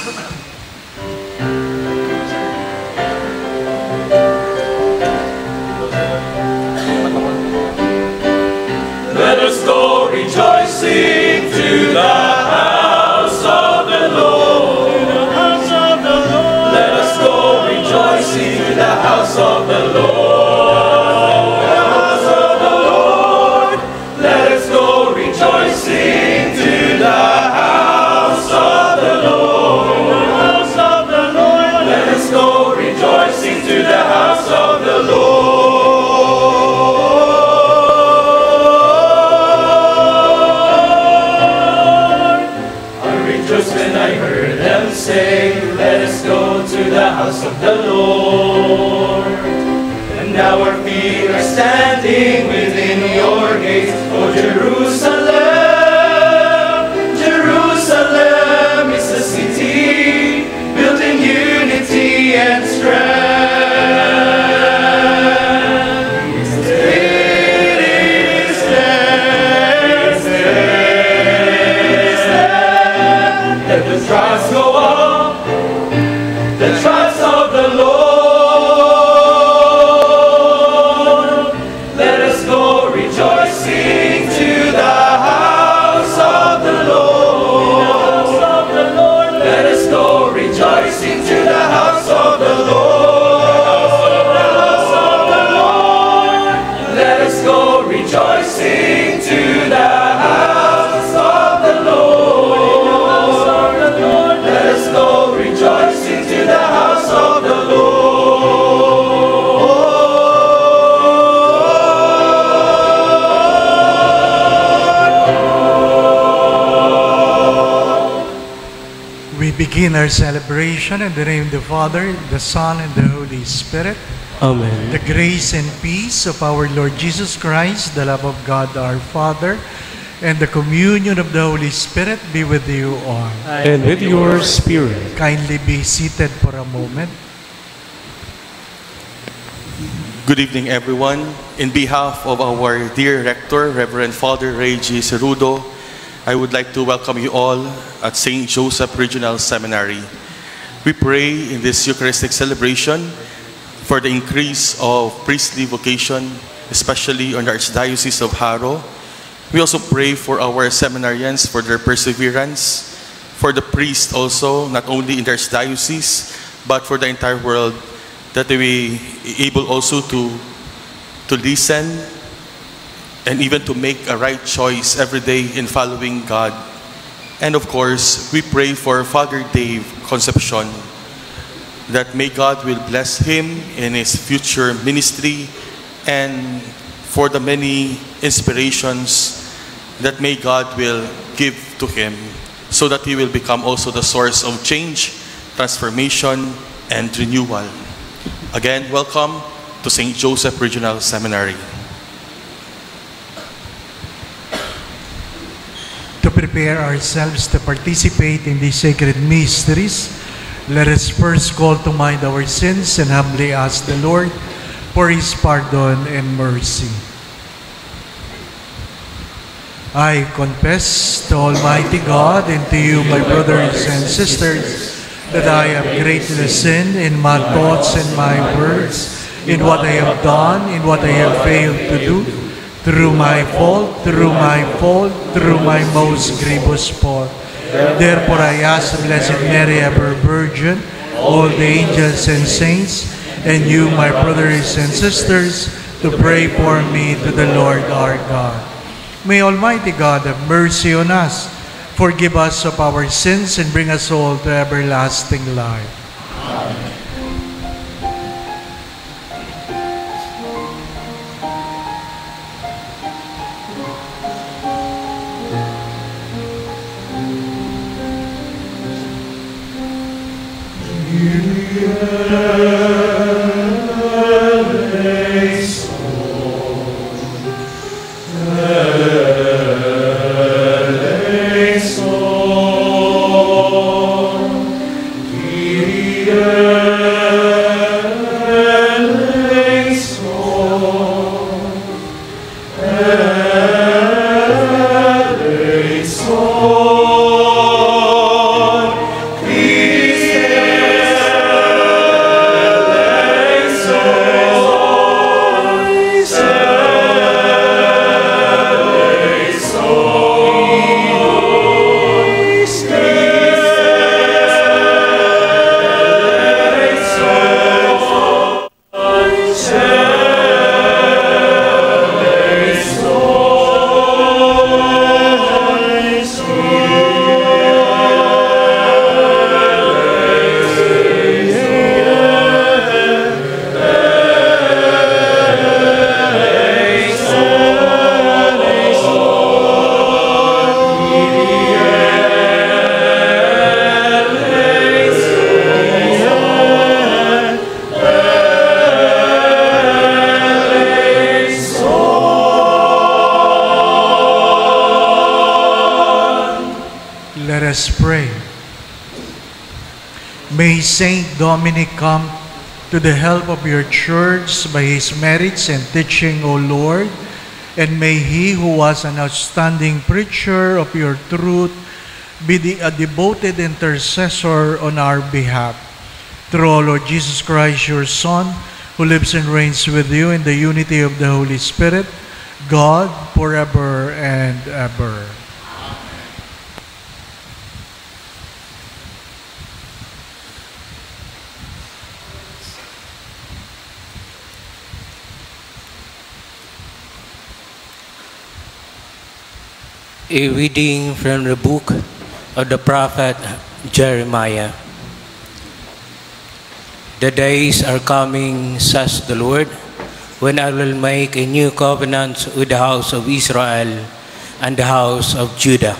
Let us go rejoicing to the house of the Lord. Let us go rejoicing to the house of the Lord. Let us go rejoicing to the house of the Lord. Let us go rejoicing to the house of the Lord. When I heard them say, let us go to the house of the Lord. And now our feet are standing within your gates, O Jerusalem. Jerusalem is a city built in unity and strength. Let the tribes go up, the tribes of the Lord. Let us go rejoicing to the house of the Lord. Let us go rejoicing to the house of the Lord. Let us go rejoicing to the house of the Lord. Let us go rejoicing to the house of the Lord. We begin our celebration in the name of the Father, the Son, and the Holy Spirit. Amen. The grace and peace of our Lord Jesus Christ, the love of God our Father, and the communion of the Holy Spirit be with you all. And with your spirit. Kindly be seated for a moment. Good evening, everyone. In behalf of our dear Rector, Reverend Father Ray G. Cerudo, I would like to welcome you all at St. Joseph Regional Seminary. We pray in this Eucharistic celebration for the increase of priestly vocation, especially on the Archdiocese of Haro. We also pray for our seminarians for their perseverance, for the priests also, not only in the Archdiocese, but for the entire world, that they be able also to listen and even to make a right choice every day in following God. And of course, we pray for Father Dave Concepcion, that may God will bless him in his future ministry, and for the many inspirations that may God will give to him, so that he will become also the source of change, transformation, and renewal. Again, welcome to St. Joseph Regional Seminary. To prepare ourselves to participate in these sacred mysteries, let us first call to mind our sins and humbly ask the Lord for His pardon and mercy. I confess to Almighty God and to you, my brothers and sisters, that I have greatly sinned in my thoughts and my words, in what I have done, in what I have failed to do, through my fault, through my most grievous fault. Therefore I ask the Blessed Mary, ever Virgin, all the angels and saints, and you, my brothers and sisters, to pray for me to the Lord our God. May Almighty God have mercy on us, forgive us of our sins, and bring us all to everlasting life. Amen. Eleison, May Saint Dominic come to the help of your church by his merits and teaching, O Lord, and may he who was an outstanding preacher of your truth be a devoted intercessor on our behalf. Through our Lord Jesus Christ, your Son, who lives and reigns with you in the unity of the Holy Spirit, God, forever and ever. A reading from the book of the prophet Jeremiah. The days are coming, says the Lord, when I will make a new covenant with the house of Israel and the house of Judah.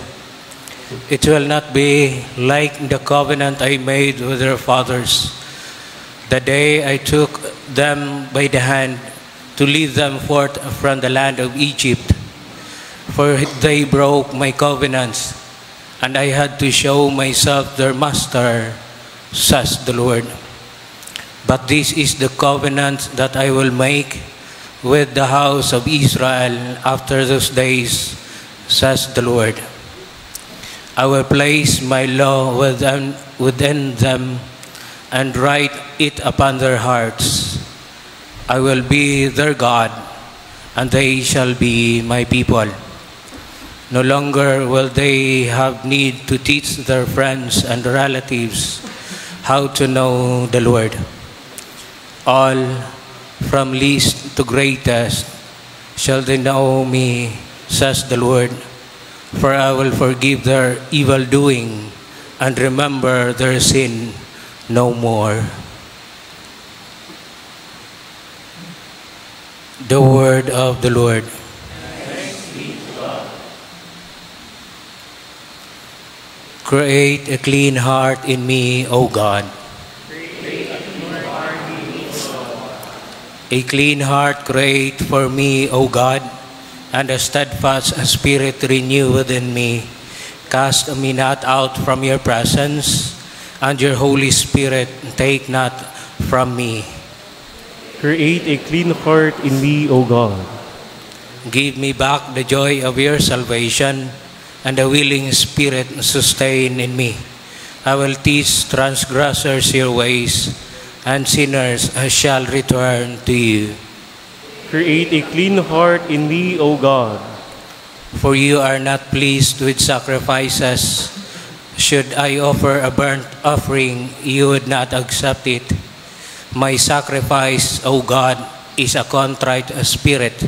It will not be like the covenant I made with their fathers, the day I took them by the hand to lead them forth from the land of Egypt. For they broke my covenants, and I had to show myself their master, says the Lord. But this is the covenant that I will make with the house of Israel after those days, says the Lord. I will place my law within them and write it upon their hearts. I will be their God, and they shall be my people. No longer will they have need to teach their friends and relatives how to know the Lord. All, from least to greatest, shall they know me, says the Lord, for I will forgive their evil doing and remember their sin no more. The word of the Lord. Create a clean heart in me, O God. A clean heart create for me, O God, and a steadfast spirit renew within me. Cast me not out from your presence, and your Holy Spirit take not from me. Create a clean heart in me, O God. Give me back the joy of your salvation, and a willing spirit sustain in me. I will teach transgressors your ways, and sinners shall return to you. Create a clean heart in me, O God. For you are not pleased with sacrifices. Should I offer a burnt offering, you would not accept it. My sacrifice, O God, is a contrite spirit.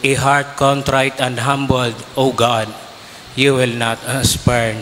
A heart contrite and humbled, O God, you will not spurn.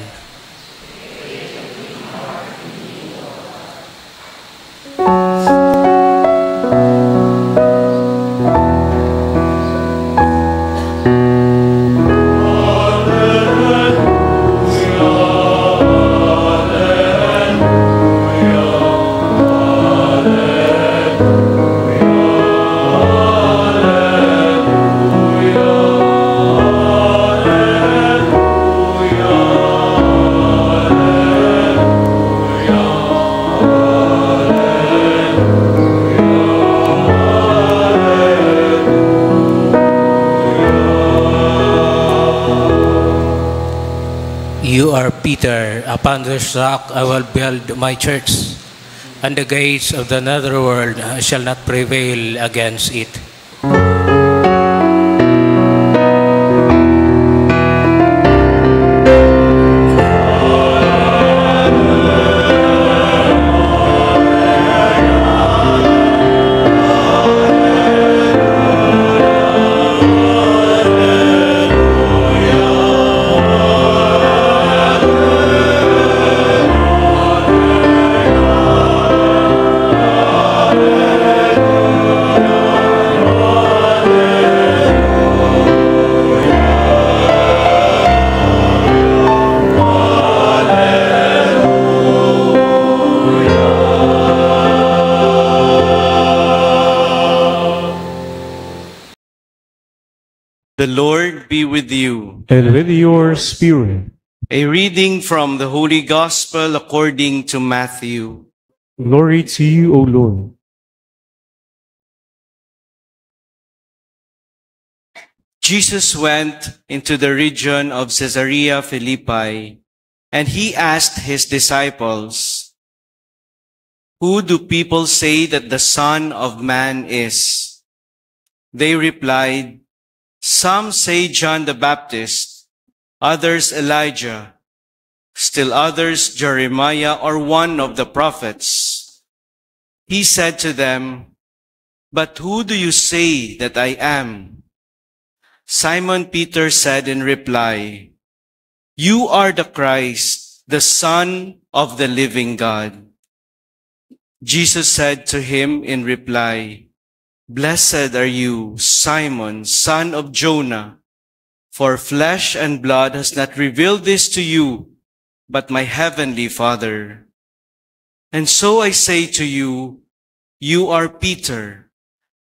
You are Peter, upon this rock I will build my church, and the gates of the netherworld shall not prevail against it. The Lord be with you. And with your spirit. A reading from the Holy Gospel according to Matthew. Glory to you, O Lord. Jesus went into the region of Caesarea Philippi, and he asked his disciples, "Who do people say that the Son of Man is?" They replied, "Some say John the Baptist, others Elijah, still others Jeremiah or one of the prophets." He said to them, "But who do you say that I am?" Simon Peter said in reply, "You are the Christ, the Son of the living God." Jesus said to him in reply, "Blessed are you, Simon, son of Jonah, for flesh and blood has not revealed this to you, but my heavenly Father. And so I say to you, you are Peter,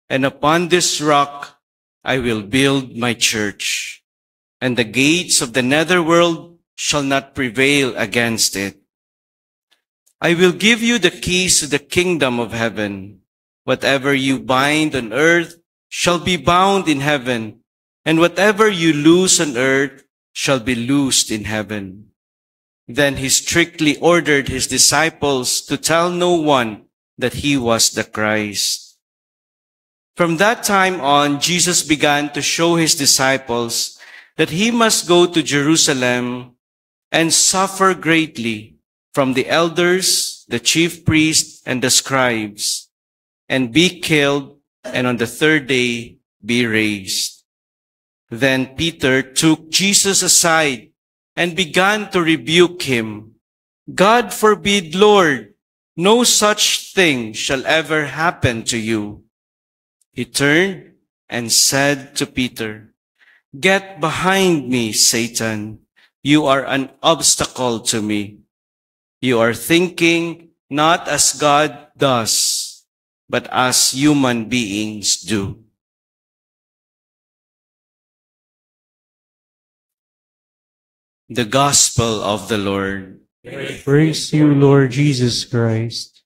and upon this rock I will build my church, and the gates of the netherworld shall not prevail against it. I will give you the keys to the kingdom of heaven. Whatever you bind on earth shall be bound in heaven, and whatever you loose on earth shall be loosed in heaven." Then he strictly ordered his disciples to tell no one that he was the Christ. From that time on, Jesus began to show his disciples that he must go to Jerusalem and suffer greatly from the elders, the chief priests, and the scribes, and be killed, and on the third day be raised. Then Peter took Jesus aside and began to rebuke him. "God forbid, Lord, no such thing shall ever happen to you." He turned and said to Peter, "Get behind me, Satan. You are an obstacle to me. You are thinking not as God does, but as human beings do." The Gospel of the Lord. Praise you, Lord Jesus Christ.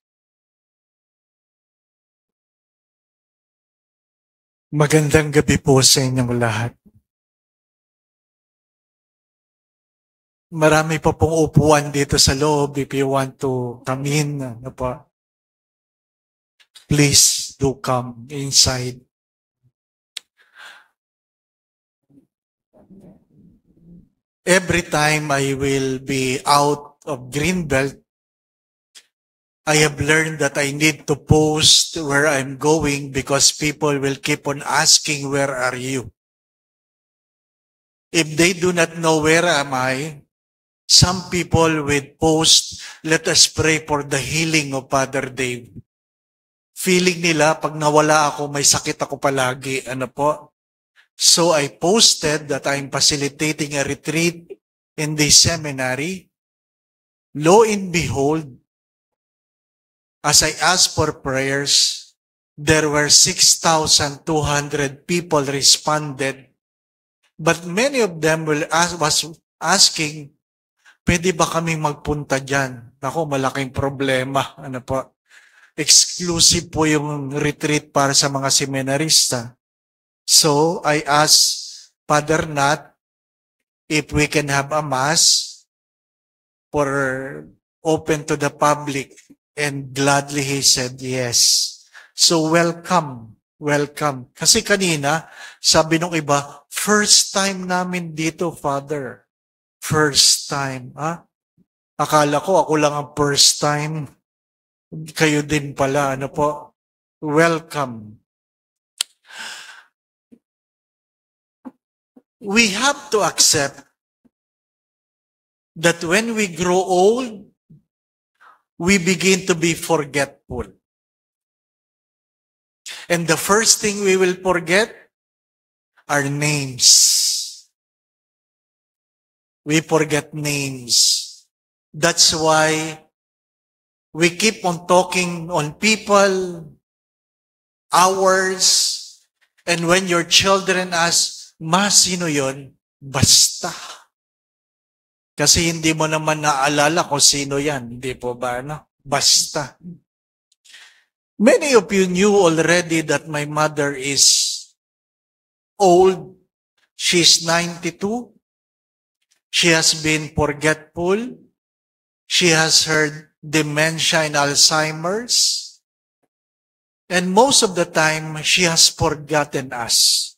Magandang gabi po sa inyong lahat. Marami pa pong upuan dito sa loob. If you want to come in, please do come inside. Every time I will be out of Greenbelt, I have learned that I need to post where I'm going because people will keep on asking, "Where are you?" If they do not know where am I, some people will post, "Let us pray for the healing of Father Dave." Feeling nila, pag nawala ako, may sakit ako palagi. So I posted that I'm facilitating a retreat in the seminary. Lo and behold, as I asked for prayers, there were 6,200 people responded. But many of them was asking, "Pwede ba kaming magpunta dyan?" Ako, malaking problema. Exclusive po yung retreat para sa mga seminarista. So I asked Father Nat if we can have a mass for open to the public, and gladly he said yes. So welcome. Kasi kanina, sabi nung iba, "First time namin dito, Father." First time, ha? Akala ko ako lang ang first time. Kayo din pala, Welcome. We have to accept that when we grow old, we begin to be forgetful. And the first thing we will forget are names. We forget names. That's why we keep on talking on people, hours, and when your children ask, "Ma, sino yon?" Basta. Kasi hindi mo naman naalala kung sino yan. Hindi po ba, no? Basta. Many of you knew already that my mother is old. She's 92. She has been forgetful. She has her dementia and Alzheimer's. And most of the time, she has forgotten us.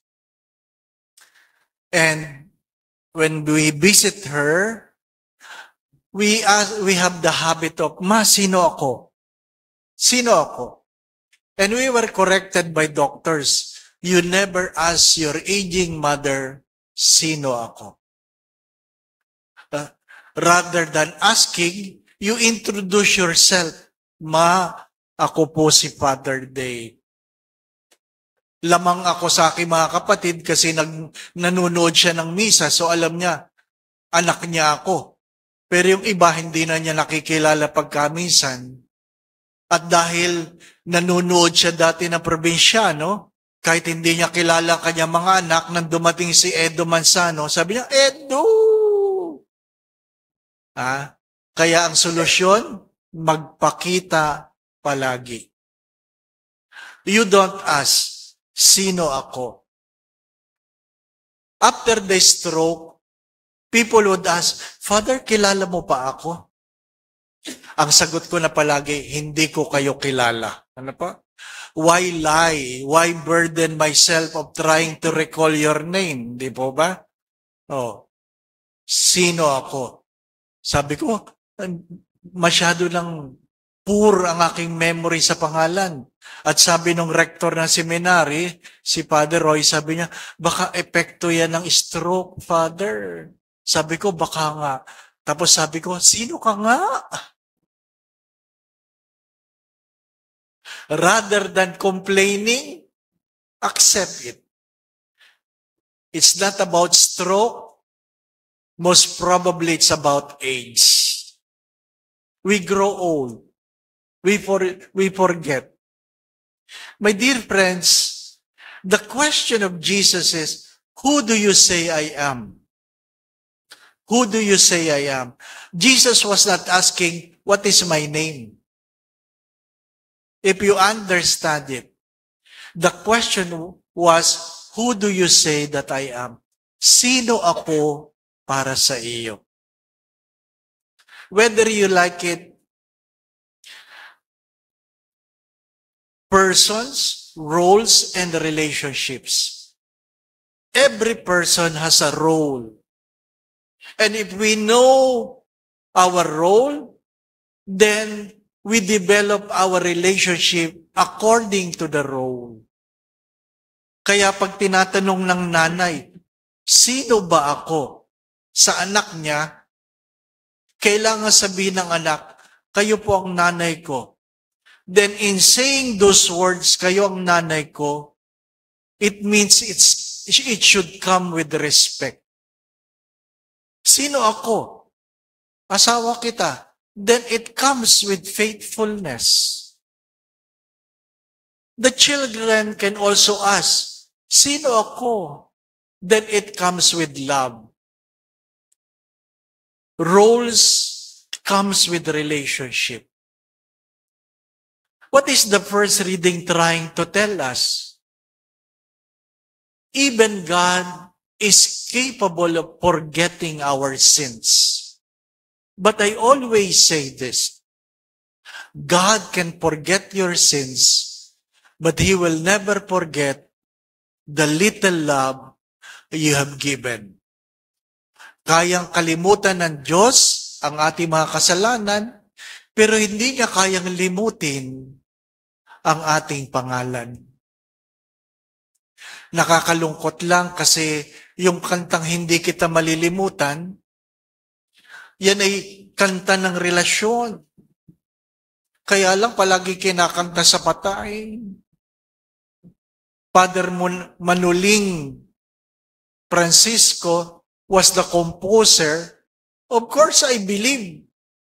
And when we visit her, we have the habit of, Ma, sino ako? Sino ako? And we were corrected by doctors. You never ask your aging mother, sino ako? Rather than asking, you introduce yourself. Ma, ako po si Father Day. Lamang ako sa aking mga kapatid kasi nanonood siya ng misa, so alam niya, anak niya ako. Pero yung iba, hindi na niya nakikilala pagkaminsan. At dahil nanonood siya dati na probinsyano, kahit hindi niya kilala kanya mga anak, nang dumating si Edo Manzano, sabi niya, Edo! Kaya ang solusyon, magpakita palagi. You don't ask, sino ako? After the stroke, people would ask, Father, kilala mo pa ako? Ang sagot ko na palagi, hindi ko kayo kilala. Ano pa? Why lie? Why burden myself of trying to recall your name? Di po ba? Sino ako? Sabi ko, masyado lang poor ang aking memory sa pangalan. At sabi nung rector ng seminary, si Father Roy, sabi niya, baka epekto yan ng stroke, Father. Sabi ko, baka nga. Tapos sabi ko, sino ka nga? Rather than complaining, accept it. It's not about stroke. Most probably it's about age. We grow old. We forget. My dear friends, the question of Jesus is, who do you say I am? Who do you say I am? Jesus was not asking, what is my name? If you understand it, the question was, who do you say that I am? Sino ako para sa iyo? Whether you like it, persons, roles, and relationships. Every person has a role. And if we know our role, then we develop our relationship according to the role. Kaya pag tinatanong ng nanay, sino ba ako sa anak niya, kailangan sabihin ng anak, kayo po ang nanay ko. Then in saying those words, kayo ang nanay ko, it means it should come with respect. Sino ako? Asawa kita. Then it comes with faithfulness. The children can also ask, sino ako? Then it comes with love. Roles comes with relationship. What is the first reading trying to tell us? Even God is capable of forgetting our sins. But I always say this, God can forget your sins, but He will never forget the little love you have given. Kayang kalimutan ng Diyos ang ating mga kasalanan, pero hindi niya kayang limutin ang ating pangalan. Nakakalungkot lang kasi yung kantang hindi kita malilimutan, yan ay kanta ng relasyon. Kaya lang palagi kinakanta sa patay. Father Manuling Francisco was the composer. Of course, I believe,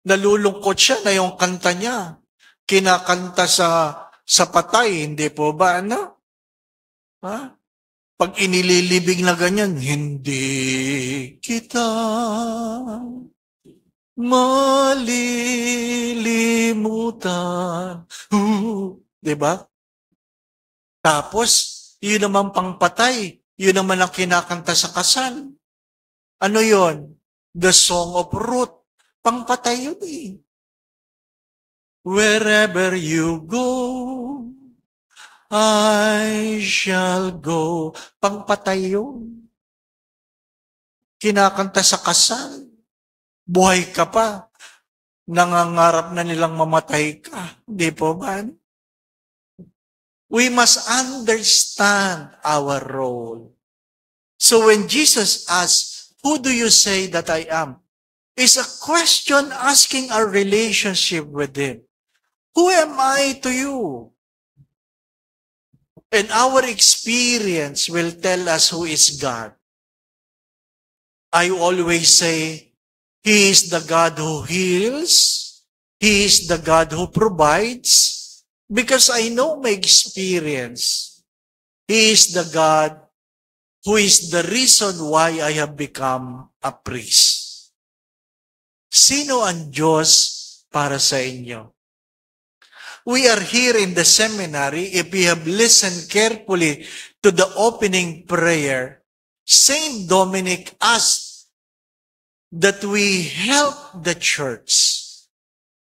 nalulungkot siya na yung kanta niya. Kinakanta sa patay, hindi po ba, ano? Pag inililibing na ganyan, hindi kita malilimutan. Diba? Tapos, yun naman pangpatay. Yun naman ang kinakanta sa kasal. Ano yon? The Song of Ruth. Pangpatay yun eh. Wherever you go, I shall go. Pangpatay yun. Kinakanta sa kasal. Buhay ka pa. Nangangarap na nilang mamatay ka. Di po ba? We must understand our role. So when Jesus asks, who do you say that I am? It's a question asking our relationship with Him. Who am I to you? And our experience will tell us who is God. I always say, He is the God who heals. He is the God who provides. Because I know my experience. He is the God who is the reason why I have become a priest. Sino ang Diyos para sa inyo? We are here in the seminary. If we have listened carefully to the opening prayer, Saint Dominic asked that we help the church.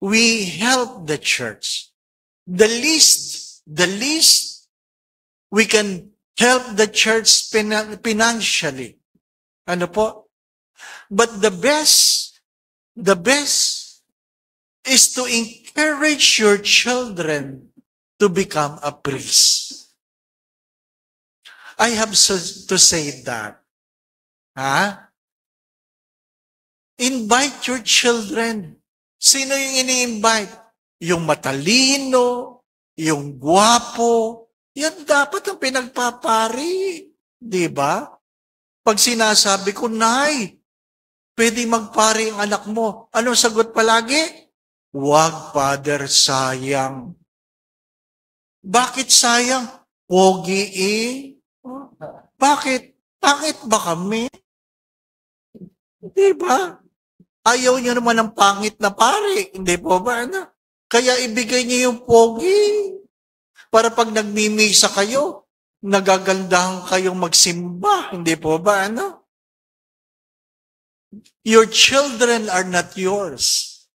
We help the church. The least we can help the church financially. Ano po? But the best is to encourage your children to become a priest. I have to say that. Invite your children. Sino yung ini-invite? Yung matalino, yung gwapo, yan dapat ang pinagpapari. Di ba? Pag sinasabi ko, Nay, pwede magpari ang anak mo. Anong sagot palagi? Wag, Father, sayang. Bakit sayang? Pogi eh. Bakit? Bakit ba kami? Di ba? Ayaw niyo naman ng pangit na pari. Hindi po ba? Kaya ibigay niyo yung pogi. Para pag nagmimisa kayo, nagagandahan kayong magsimba. Hindi po ba? Your children are not yours.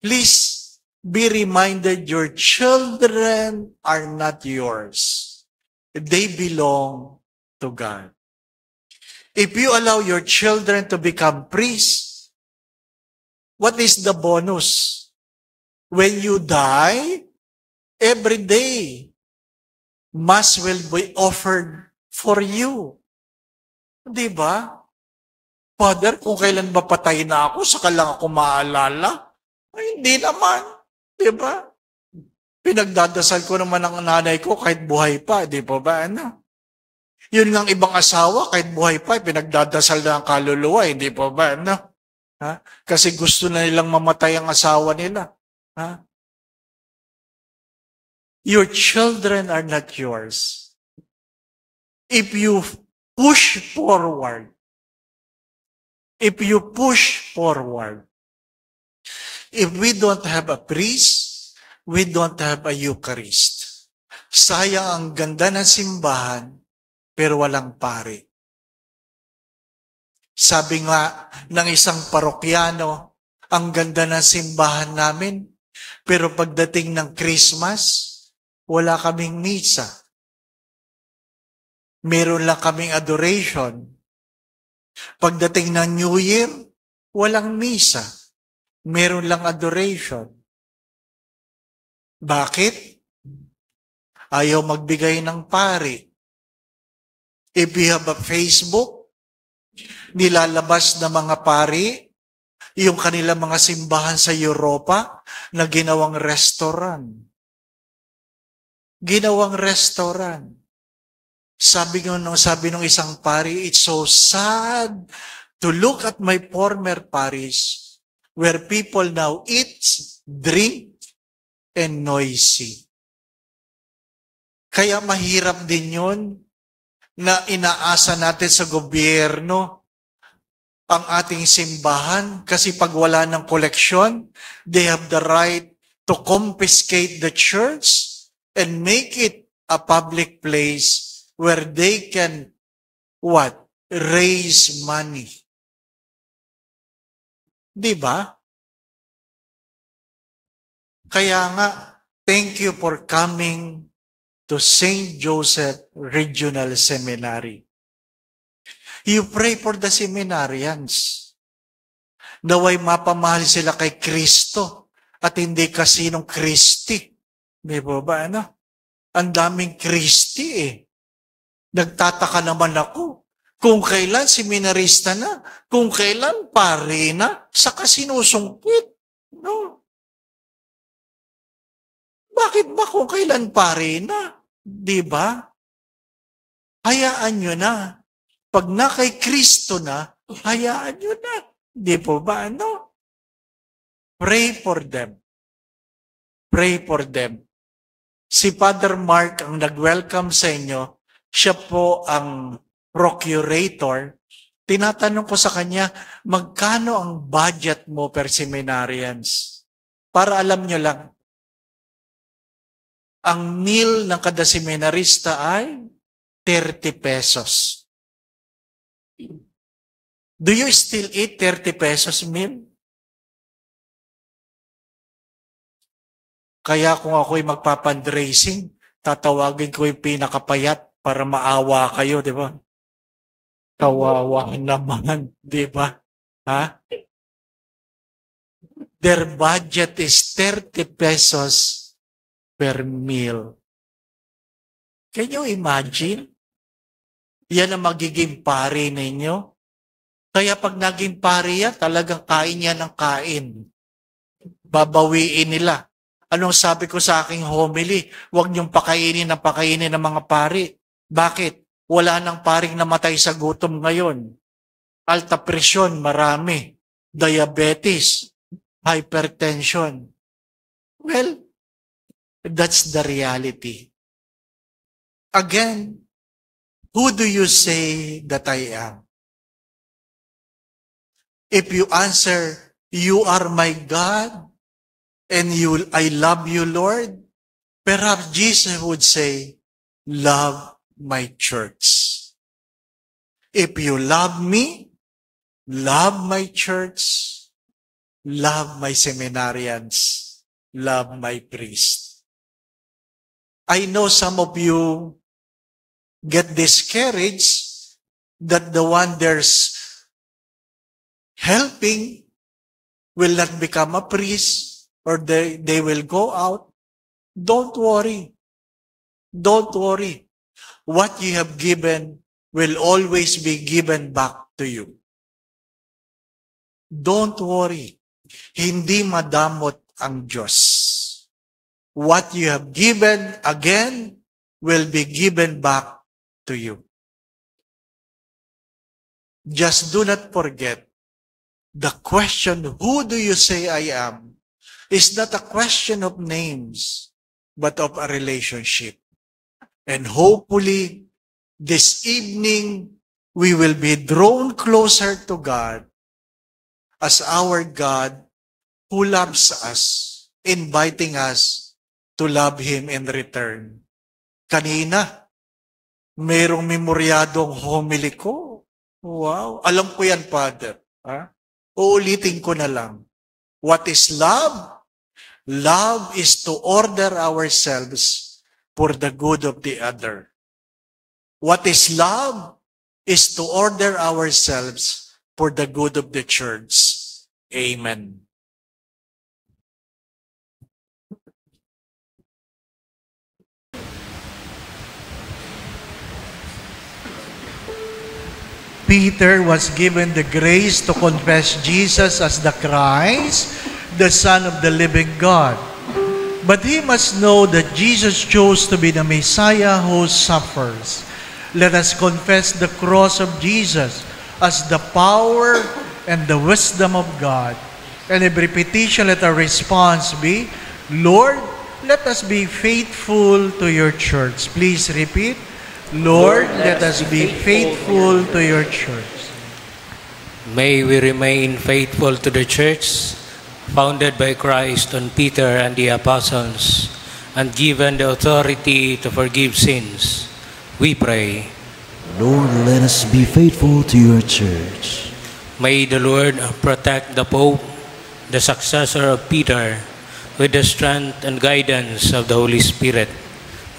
Please be reminded your children are not yours. They belong to God. If you allow your children to become priests, what is the bonus? When you die, every day, Mass will be offered for you. Di ba? Father, kung kailan ba patay na ako, saka lang ako maalala? Ay, hindi naman. Di ba? Pinagdadasal ko naman ang nanay ko kahit buhay pa. Di ba ba? Yun nga ibang asawa, kahit buhay pa, pinagdadasal na ang kaluluwa. Hindi pa ba? Kasi gusto na nilang mamatay ang asawa nila. Your children are not yours. If you push forward, if we don't have a priest, we don't have a Eucharist. Sayang ang ganda ng simbahan, pero walang pari. Sabi nga ng isang parokyano, ang ganda ng simbahan namin, pero pagdating ng Christmas, wala kaming misa. Meron lang kaming adoration. Pagdating ng New Year, walang misa. Meron lang adoration. Bakit? Ayaw magbigay ng pari. If you have a Facebook, nilalabas na mga pari, yung kanilang mga simbahan sa Europa na ginawang restaurant. Ginawang restaurant. Sabi ng isang pari, it's so sad to look at my former parish where people now eat, drink, and noisy. Kaya mahirap din yun na inaasa natin sa gobyerno ang ating simbahan kasi pag wala ng koleksyon, they have the right to confiscate the church and make it a public place where they can, what? Raise money. Di ba? Kaya nga, thank you for coming to St. Joseph Regional Seminary. You pray for the seminarians. Naway mapamahal sila kay Kristo at hindi kasinong Kristi. Di ba ano? Ang daming Kristi eh. Nagtataka naman ako kung kailan seminarista na, kung kailan pare na, saka sinusungkit. No? Bakit ba kung kailan pare na? Di ba? Hayaan nyo na. Pag na kay Kristo na, hayaan nyo na. Di po ba ano? Pray for them. Pray for them. Si Father Mark ang nag-welcome sa inyo. Siya po ang procurator. Tinatanong ko sa kanya, magkano ang budget mo per seminarians? Para alam nyo lang, ang meal ng kada seminarista ay 30 pesos. Do you still eat 30 pesos meal? Kaya kung ako'y magpapandraising, tatawagin ko yung pinakapayat para maawa kayo, di ba? Kawawa naman, di ba? Ha? Their budget is 30 pesos per meal. Can you imagine? Yan ang magiging pari ninyo. Kaya pag naging pari yan, talagang kain yan ng kain. Babawiin nila. Anong sabi ko sa aking homily? Huwag niyong pakainin ng mga pari. Bakit? Wala nang paring namatay sa gutom ngayon. Alta presyon, marami. Diabetes, hypertension. Well, that's the reality. Again, who do you say that I am? If you answer, you are my God, and I love you, Lord, perhaps Jesus would say, love my church. If you love me, love my church, love my seminarians, love my priest. I know some of you get discouraged that the one there's helping will not become a priest or they will go out. Don't worry. Don't worry. What you have given will always be given back to you. Don't worry. Hindi madamot ang Diyos. What you have given again will be given back to you. Just do not forget, the question, who do you say I am, is not a question of names, but of a relationship. And hopefully, this evening, we will be drawn closer to God as our God who loves us, inviting us to love Him in return. Kanina, mayroong memoryadong homily ko. Wow, alam ko yan, Father. Ha? Uulitin ko na lang. What is love? Love is to order ourselves for the good of the other. What is love? Is to order ourselves for the good of the church. Amen. Peter was given the grace to confess Jesus as the Christ, the Son of the living God. But he must know that Jesus chose to be the Messiah who suffers. Let us confess the cross of Jesus as the power and the wisdom of God. And every petition, let our response be, Lord, let us be faithful to your church. Please repeat. Lord, let us be faithful to your church. May we remain faithful to the Church, founded by Christ on Peter and the Apostles, and given the authority to forgive sins. We pray. Lord, let us be faithful to your Church. May the Lord protect the Pope, the successor of Peter, with the strength and guidance of the Holy Spirit.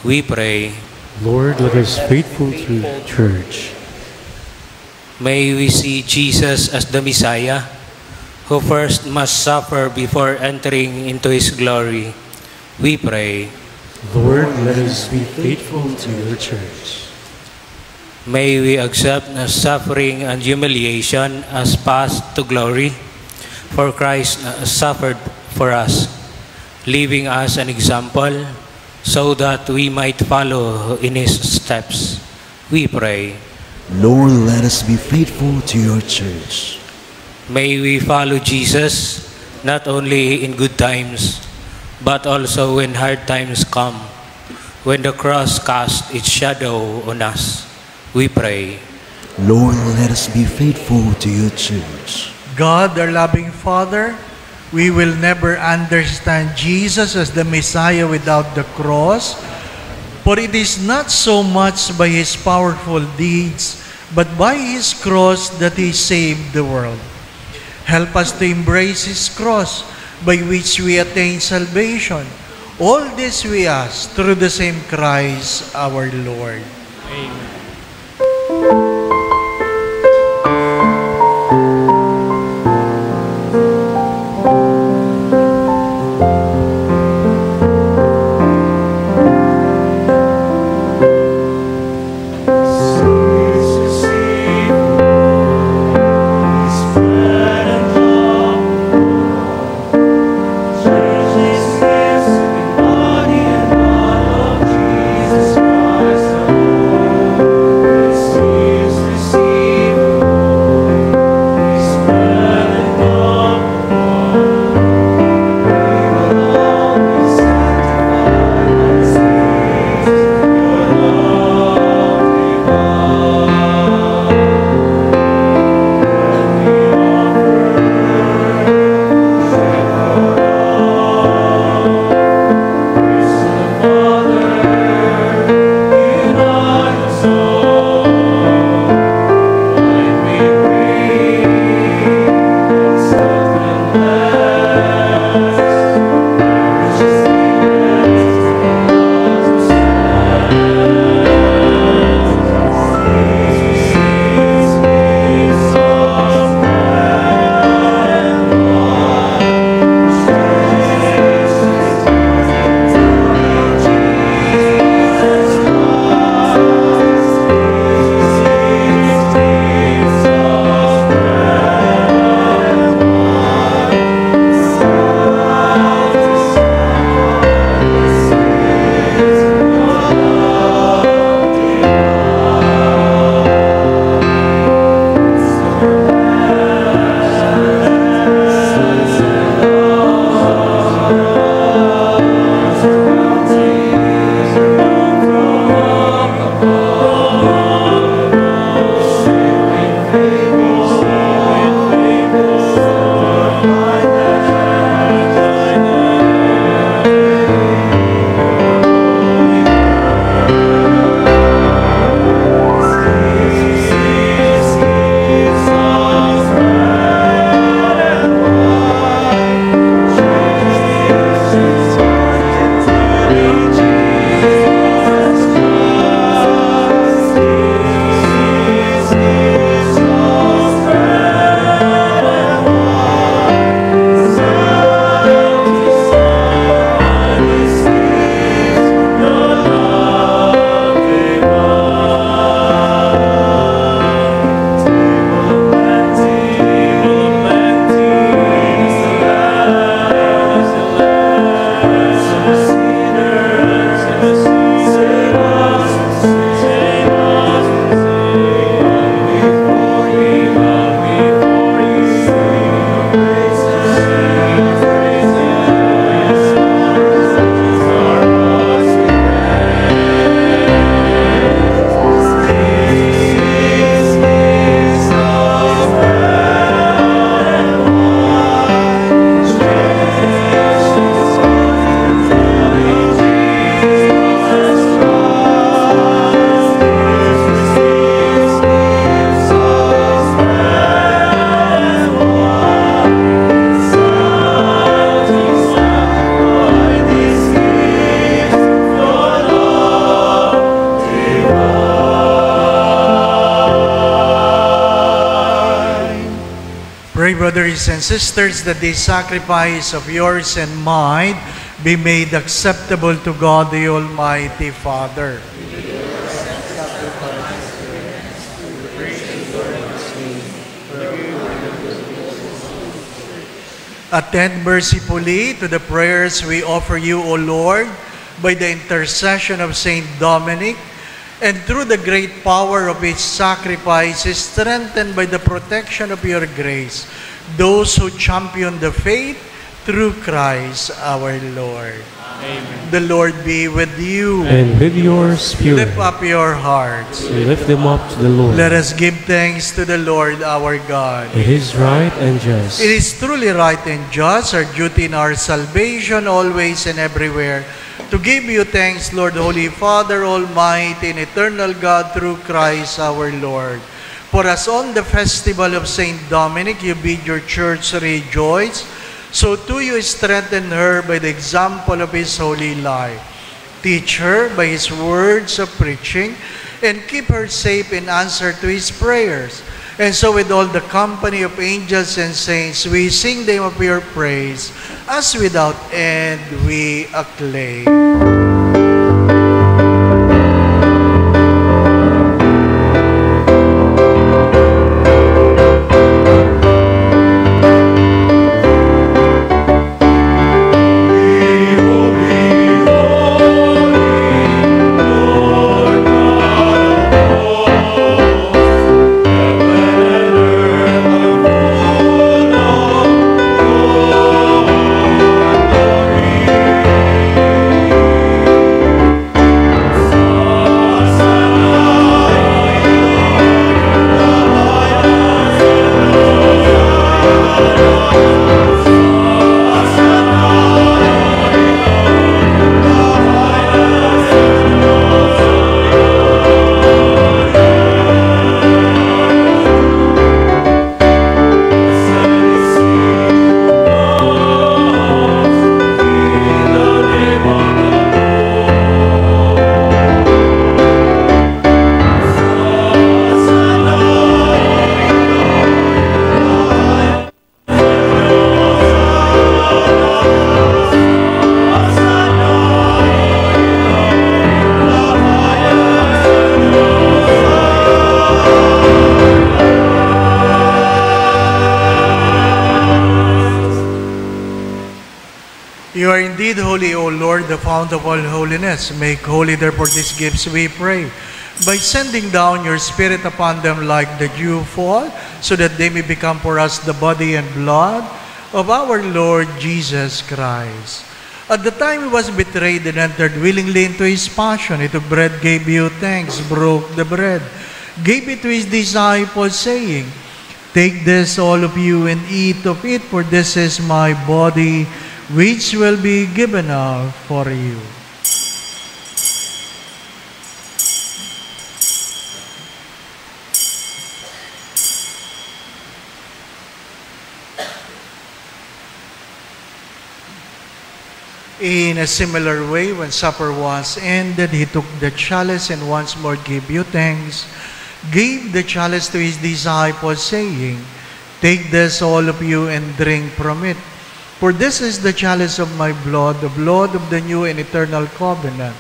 We pray. Lord, let us faithful to the Church. May we see Jesus as the Messiah, who first must suffer before entering into his glory. We pray. Lord, let us be faithful to your Church. May we accept suffering and humiliation as path to glory, for Christ suffered for us, leaving us an example so that we might follow in his steps. We pray. Lord, let us be faithful to your Church. May we follow Jesus not only in good times, but also when hard times come, when the cross casts its shadow on us. We pray. Lord, let us be faithful to your Church. God, our loving Father, we will never understand Jesus as the Messiah without the cross, for it is not so much by his powerful deeds, but by his cross that he saved the world. Help us to embrace his cross, by which we attain salvation. All this we ask through the same Christ our Lord. Amen. Body and blood of Jesus Christ. brothers and sisters, that this sacrifice of yours and mine be made acceptable to God the Almighty Father. Attend mercifully to the prayers we offer you, O Lord, by the intercession of Saint Dominic, and through the great power of his sacrifice, strengthened by the protection of your grace, those who champion the faith through Christ our Lord. Amen. The Lord be with you. And with your spirit. Lift up your hearts. We lift them up to the Lord. Let us give thanks to the Lord our God. It is right and just. It is truly right and just, our duty in our salvation, always and everywhere, to give you thanks, Lord, Holy Father, Almighty and eternal God, through Christ our Lord. For as on the festival of Saint Dominic you bid your church rejoice, so too you strengthen her by the example of his holy life. Teach her by his words of preaching, and keep her safe in answer to his prayers. And so with all the company of angels and saints, we sing them of your praise, as without end we acclaim. You are indeed holy, O Lord, the fount of all holiness. Make holy, therefore, these gifts, we pray, by sending down your Spirit upon them like the dew fall, so that they may become for us the body and blood of our Lord Jesus Christ. At the time he was betrayed and entered willingly into his passion, he took bread, gave you thanks, broke the bread, gave it to his disciples, saying, Take this, all of you, and eat of it, for this is my body, which will be given up for you. In a similar way, when supper was ended, he took the chalice and once more gave you thanks, gave the chalice to his disciples, saying, Take this, all of you, and drink from it. For this is the chalice of my blood, the blood of the new and eternal covenant,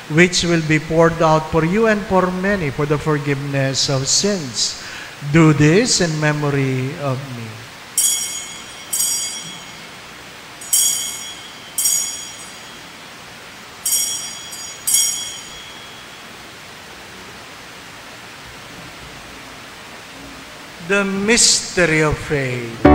which will be poured out for you and for many for the forgiveness of sins. Do this in memory of me. The mystery of faith.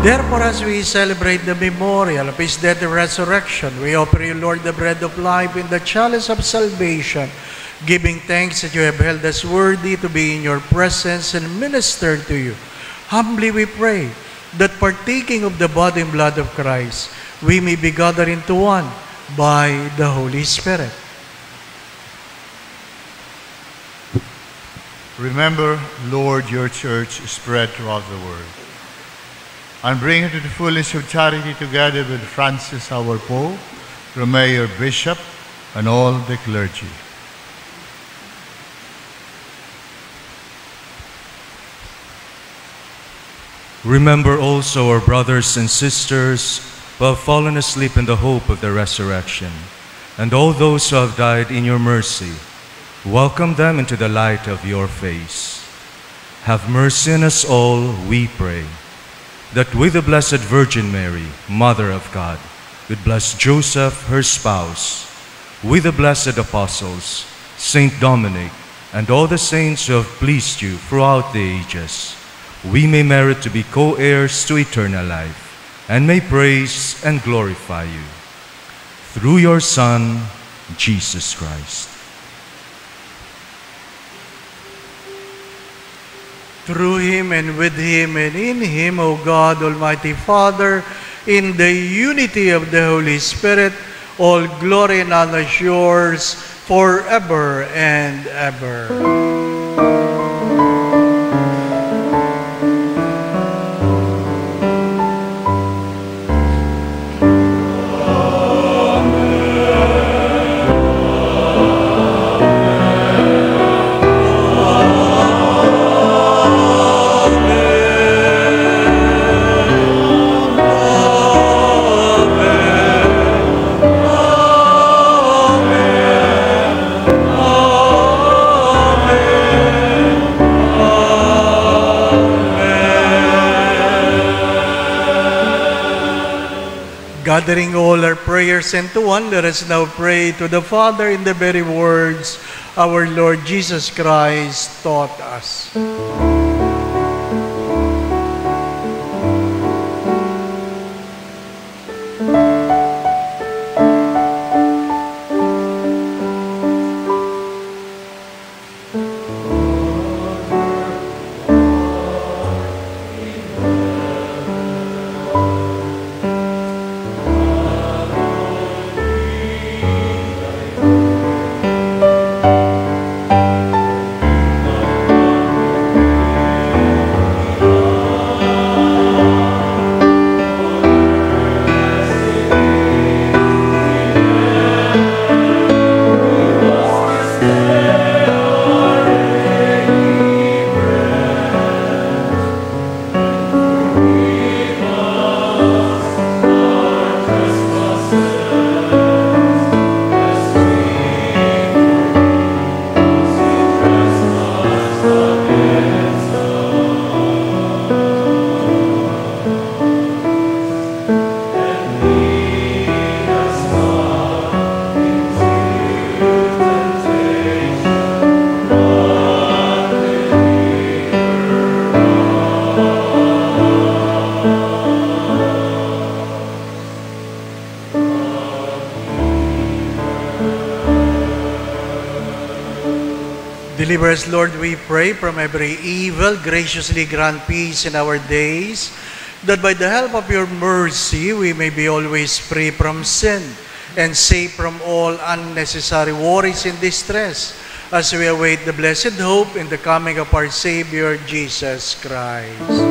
Therefore, as we celebrate the memorial of his death and resurrection, we offer you, Lord, the bread of life and the chalice of salvation, giving thanks that you have held us worthy to be in your presence and minister to you. Humbly we pray that partaking of the body and blood of Christ, we may be gathered into one by the Holy Spirit. Remember, Lord, your church spread throughout the world, and bring her to the fullness of charity together with Francis, our Pope, the Mayor, Bishop, and all the clergy. Remember also our brothers and sisters who have fallen asleep in the hope of the resurrection, and all those who have died in your mercy. Welcome them into the light of your face. Have mercy on us all, we pray, that with the Blessed Virgin Mary, Mother of God, with blessed Joseph, her spouse, with the blessed apostles, Saint Dominic, and all the saints who have pleased you throughout the ages, we may merit to be co-heirs to eternal life, and may praise and glorify you. Through your Son, Jesus Christ. Through him and with him and in him, O God, Almighty Father, in the unity of the Holy Spirit, all glory and honor is yours forever and ever. Gathering all our prayers into one, let us now pray to the Father in the very words our Lord Jesus Christ taught us. Deliver us, Lord, we pray, from every evil. Graciously grant peace in our days, that by the help of your mercy we may be always free from sin and safe from all unnecessary worries and distress, as we await the blessed hope in the coming of our Savior, Jesus Christ.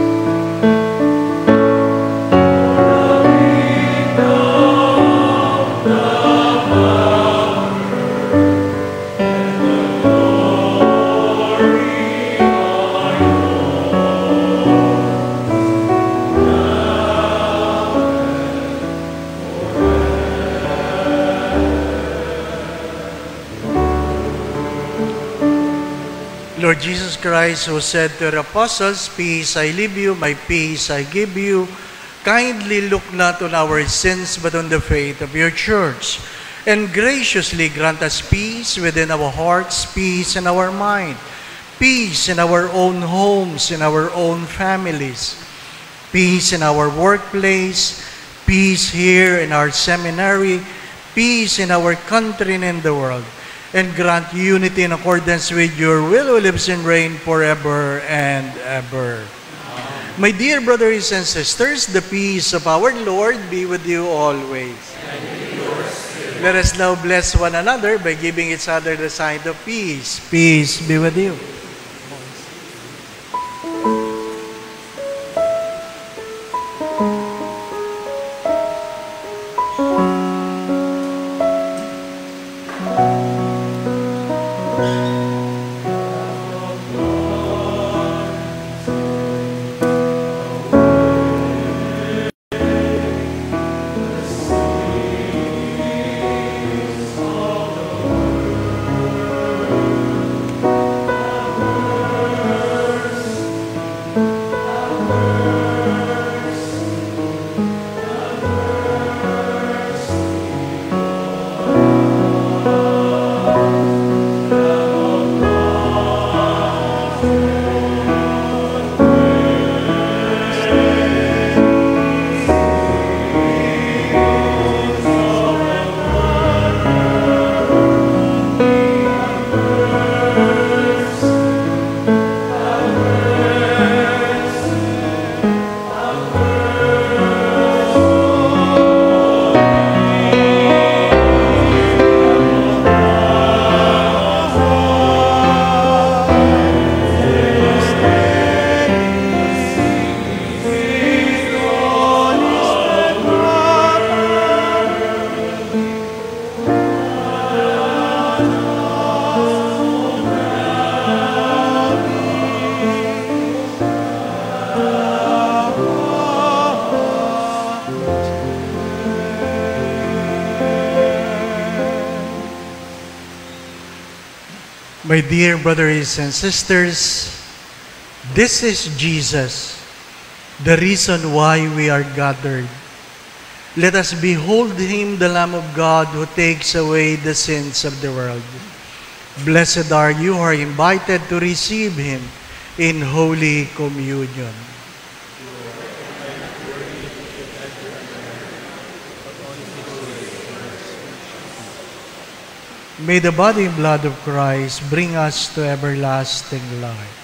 Lord Jesus Christ, who said to the apostles, "Peace I leave you, my peace I give you," kindly look not on our sins, but on the faith of your church, and graciously grant us peace within our hearts, peace in our mind, peace in our own homes, in our own families, peace in our workplace, peace here in our seminary, peace in our country and in the world, and grant unity in accordance with your will, who lives and reigns forever and ever. My dear brothers and sisters, the peace of our Lord be with you always. Let us now bless one another by giving each other the sign of peace. Peace be with you. My dear brothers and sisters, this is Jesus, the reason why we are gathered. Let us behold Him, the Lamb of God, who takes away the sins of the world. Blessed are you who are invited to receive Him in Holy Communion. May the body and blood of Christ bring us to everlasting life.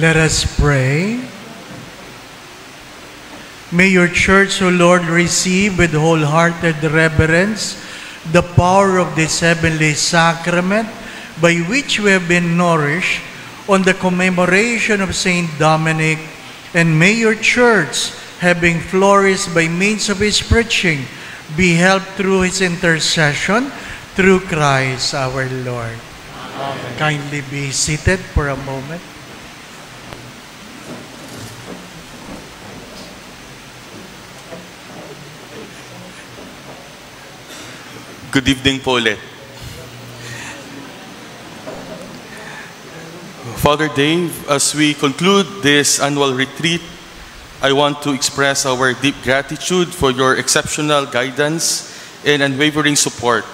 Let us pray. May your church, O Lord, receive with wholehearted reverence the power of this heavenly sacrament by which we have been nourished on the commemoration of Saint Dominic, and may your church, having flourished by means of his preaching, be helped through his intercession through Christ our Lord. Amen. Kindly be seated for a moment. Good evening po ulit. Father Dave, as we conclude this annual retreat, I want to express our deep gratitude for your exceptional guidance and unwavering support.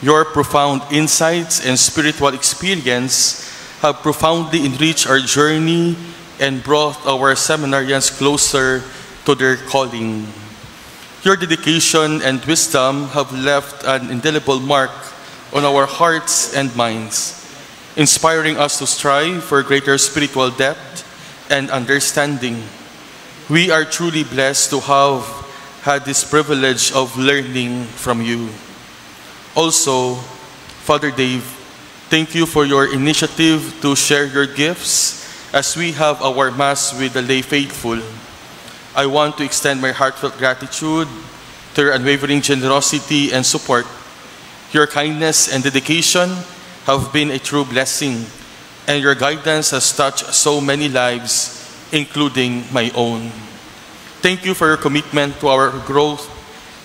Your profound insights and spiritual experience have profoundly enriched our journey and brought our seminarians closer to their calling. Your dedication and wisdom have left an indelible mark on our hearts and minds, inspiring us to strive for greater spiritual depth and understanding. We are truly blessed to have had this privilege of learning from you. Also, Father Dave, thank you for your initiative to share your gifts as we have our Mass with the lay faithful. I want to extend my heartfelt gratitude to your unwavering generosity and support. Your kindness and dedication have been a true blessing, and your guidance has touched so many lives, including my own. Thank you for your commitment to our growth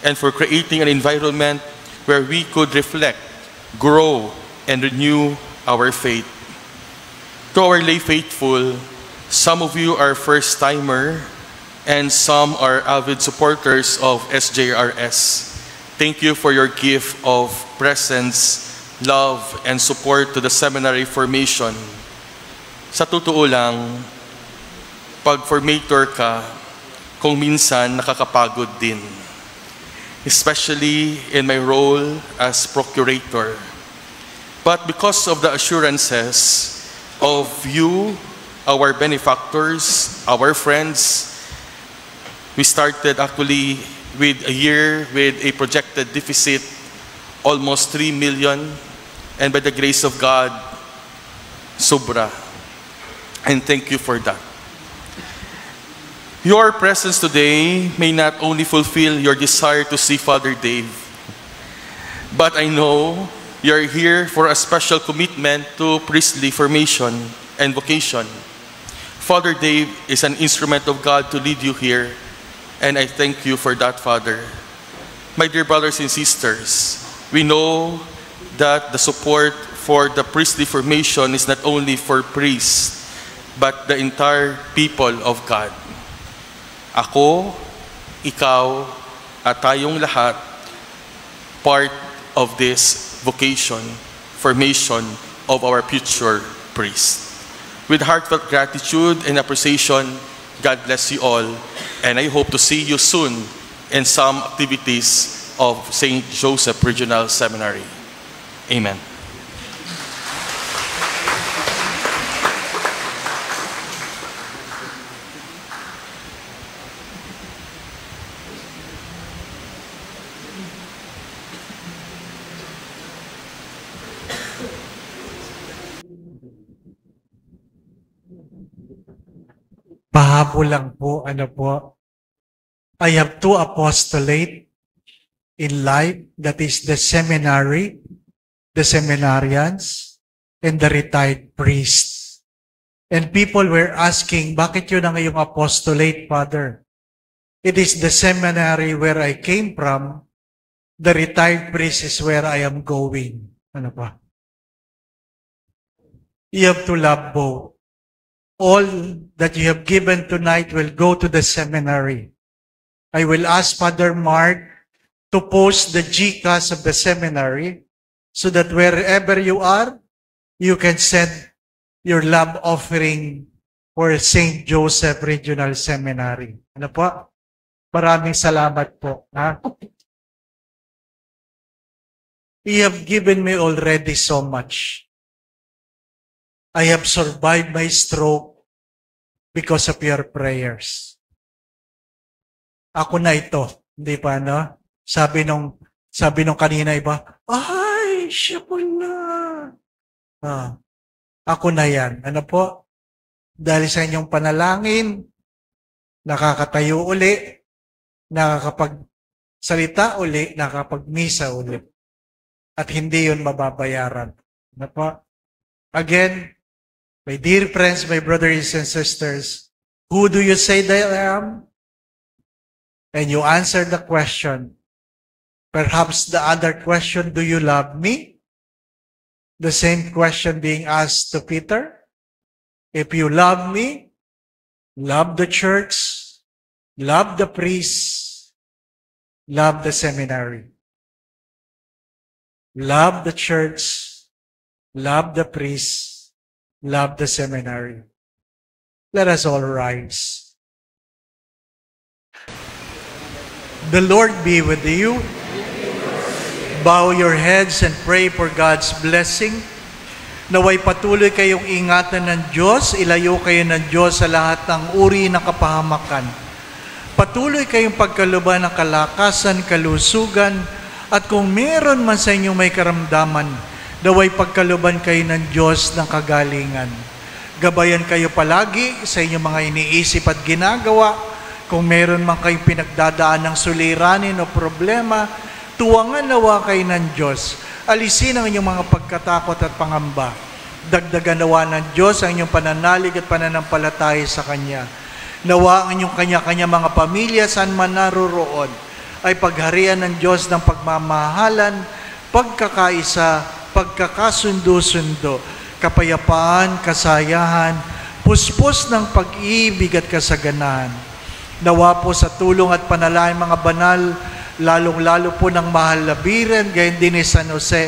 and for creating an environment where we could reflect, grow, and renew our faith. To our lay faithful, some of you are first-timer and some are avid supporters of SJRS. Thank you for your gift of presence, love, and support to the seminary formation. Sa totoo lang, pag formator ka, kung minsan nakakapagod din. Especially in my role as procurator. But because of the assurances of you, our benefactors, our friends, we started actually with a year with a projected deficit almost 3 million, and by the grace of God, sobra. And thank you for that. Your presence today may not only fulfill your desire to see Father Dave, but I know you're here for a special commitment to priestly formation and vocation. Father Dave is an instrument of God to lead you here, and I thank you for that, Father. My dear brothers and sisters, we know that the support for the priestly formation is not only for priests, but the entire people of God. Ako, ikaw, at tayong lahat, part of this vocation, formation of our future priests. With heartfelt gratitude and appreciation, God bless you all, and I hope to see you soon in some activities of St. Joseph Regional Seminary. Amen. Pahabol lang po, I have two apostolate in life, that is the seminary, the seminarians, and the retired priests. And people were asking, bakit yun ang iyong apostolate, Father? It is the seminary where I came from, the retired priest is where I am going. Ano pa? You have to love both. All that you have given tonight will go to the seminary. I will ask Father Mark to post the GCash of the seminary so that wherever you are, you can send your love offering for St. Joseph Regional Seminary. Ano po? Maraming salamat po. Ha? You have given me already so much. I have survived my stroke. because of your prayers. Ako na ito. Hindi pa, no? Sabi nung kanina iba, ay, siya po na. Ako na yan. Ano po? Dahil sa inyong panalangin, nakakatayo uli, nakakapagsalita uli, nakakapagmisa uli. At hindi yun mababayaran. Ano po? Again, my dear friends, my brothers and sisters, who do you say that I am? And you answer the question. Perhaps the other question, do you love me? The same question being asked to Peter. If you love me, love the church, love the priests, love the seminary. Love the church, love the priests, love the seminary. Let us all rise. The Lord be with you. Bow your heads and pray for God's blessing. Naway patuloy kayong ingatan ng Diyos, ilayo kayo ng Diyos sa lahat ng uri ng kapahamakan. Patuloy kayong pagkaluban ng kalakasan, kalusugan, at kung meron man sa inyo may karamdaman, naway pagkaluban kayo ng Diyos ng kagalingan. Gabayan kayo palagi sa inyong mga iniisip at ginagawa. Kung meron man kayong pinagdadaan ng suliranin o problema, tuwangan nawa kayo ng Diyos. Alisin ang inyong mga pagkatakot at pangamba. Dagdagan nawa ng Diyos ang inyong pananalig at pananampalataya sa Kanya. Nawa ang inyong kanya-kanya mga pamilya saan man naroroon ay pagharian ng Diyos ng pagmamahalan, pagkakaisa, pagkakasundo-sundo, kapayapaan, kasayahan, puspos ng pag-ibig at kasaganahan. Nawa po sa tulong at panalangin mga banal, lalong-lalo po ng mahal na Biren, gayon din ni San Jose,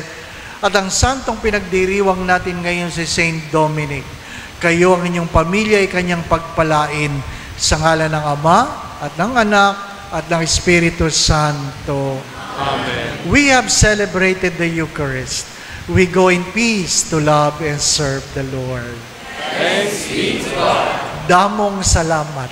at ang santong pinagdiriwang natin ngayon si Saint Dominic. Kayo ang inyong pamilya ay kanyang pagpalain sa ngalan ng Ama at ng Anak at ng Espiritu Santo. Amen. We have celebrated the Eucharist. We go in peace to love and serve the Lord. Thanks be to God. Damong salamat.